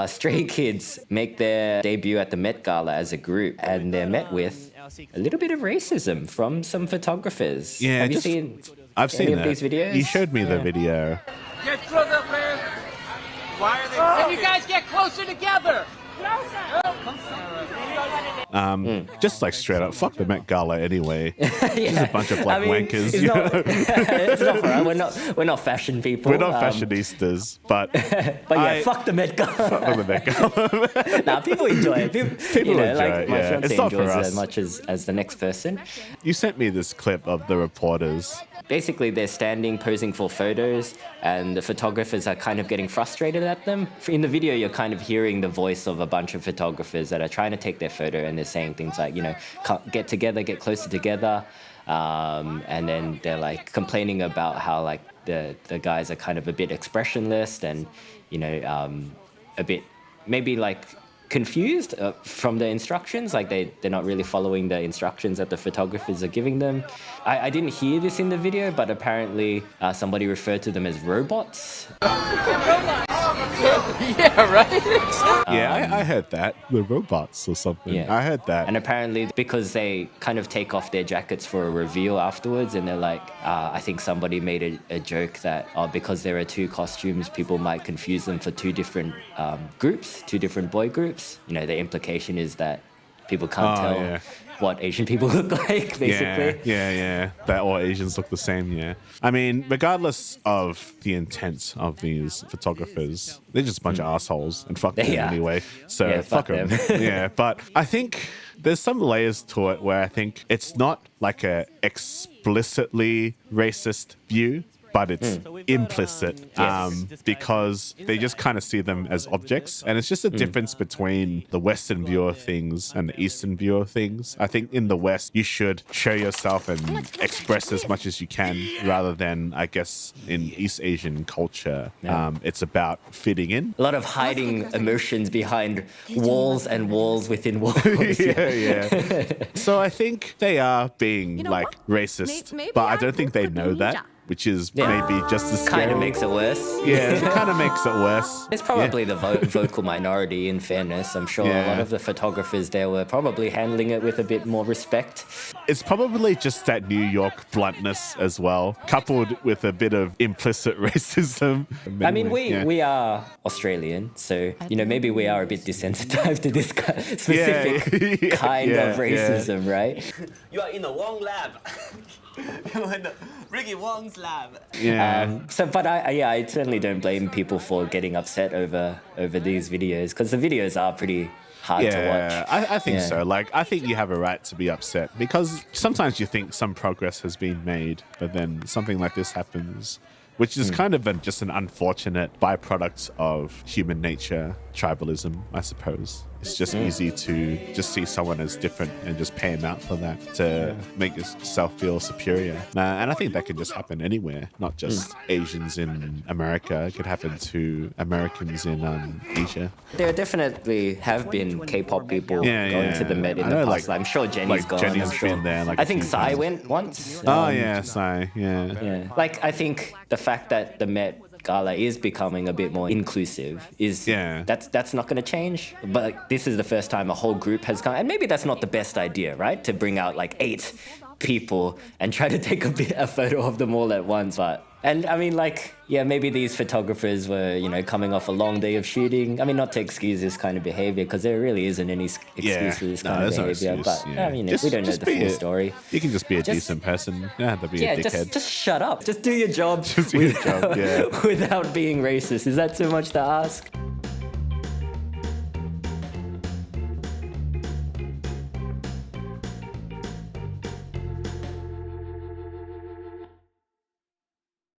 Stray Kids make their debut at the Met Gala as a group, and they're met with a little bit of racism from some photographers. Yeah, Have you seen I've any seen of these videos? You showed me the video. Get closer, man. Why are they? Can you guys get closer together? Just like straight up, fuck the Met Gala anyway. Just a bunch of like wankers. It's not, it's not for us. We're not fashion people. We're not fashionistas, but fuck the Met Gala. Fuck the Met Gala. Nah, people enjoy it. People enjoy like it. My Yeah, fiance it's not for enjoys it us. as much as the next person. You sent me this clip of the reporters. Basically, they're standing posing for photos, and the photographers are kind of getting frustrated at them. In the video, you're kind of hearing the voice of a bunch of photographers that are trying to take their photo, and they're saying things like, get together, get closer together. And then they're like complaining about how like the guys are kind of a bit expressionless and, a bit maybe like confused from the instructions, like they're not really following the instructions that the photographers are giving them. I didn't hear this in the video, but apparently somebody referred to them as robots. Yeah, right? I heard that. The robots or something. Yeah. I heard that. And apparently because they kind of take off their jackets for a reveal afterwards, and they're like, I think somebody made a joke that because there are two costumes, people might confuse them for two different groups, two different boy groups. The implication is that people can't tell what Asian people look like, basically. Yeah. That all Asians look the same, yeah. I mean, regardless of the intent of these photographers, they're just a bunch of assholes, and fuck them anyway. So Yeah, fuck them. Yeah, but I think there's some layers to it where I think it's not like a explicitly racist view, but it's implicit because they just kind of see them as objects. And it's just a difference between the Western view of things and the Eastern view of things. I think in the West, you should show yourself and express as much as you can, rather than, I guess, in East Asian culture, it's about fitting in. A lot of hiding emotions behind walls and walls within walls. Yeah. So I think they are being like racist, but I don't think they know that, which is maybe just as scary. Kind of makes it worse. Yeah, it kind of makes it worse. It's probably the vocal minority, in fairness. I'm sure a lot of the photographers there were probably handling it with a bit more respect. It's probably just that New York bluntness as well, coupled with a bit of implicit racism. I mean, we are Australian, so, maybe we are a bit desensitized to this specific kind of racism, right? You are in the wrong lab. You're in the Ricky Wong's lab. Yeah. But I certainly don't blame people for getting upset over these videos, because the videos are pretty hard to watch. I think so. Like, I think you have a right to be upset, because sometimes you think some progress has been made, but then something like this happens, which is kind of just an unfortunate byproduct of human nature, tribalism, I suppose. It's just easy to just see someone as different and just pay them out for that to make yourself feel superior. And I think that can just happen anywhere, not just Asians in America. It could happen to Americans in Asia. There definitely have been K-pop people going to the Met in the past. I'm sure Jenny's gone. Jenny's I'm sure. been there. I think Psy went once. Psy. Yeah. Like, I think the fact that the Met Gala is becoming a bit more inclusive that's not going to change. But like, this is the first time a whole group has come, and maybe that's not the best idea, right? To bring out like 8 people and try to take a photo of them all at once. And I mean, like, maybe these photographers were, coming off a long day of shooting. I mean, not to excuse this kind of behavior, because there really isn't any excuse for this kind of behavior. But I mean, we don't know the full story. You can just be a decent person. Yeah, to be a dickhead. Just shut up. Just do your job. Just do your job, without being racist. Is that too much to ask?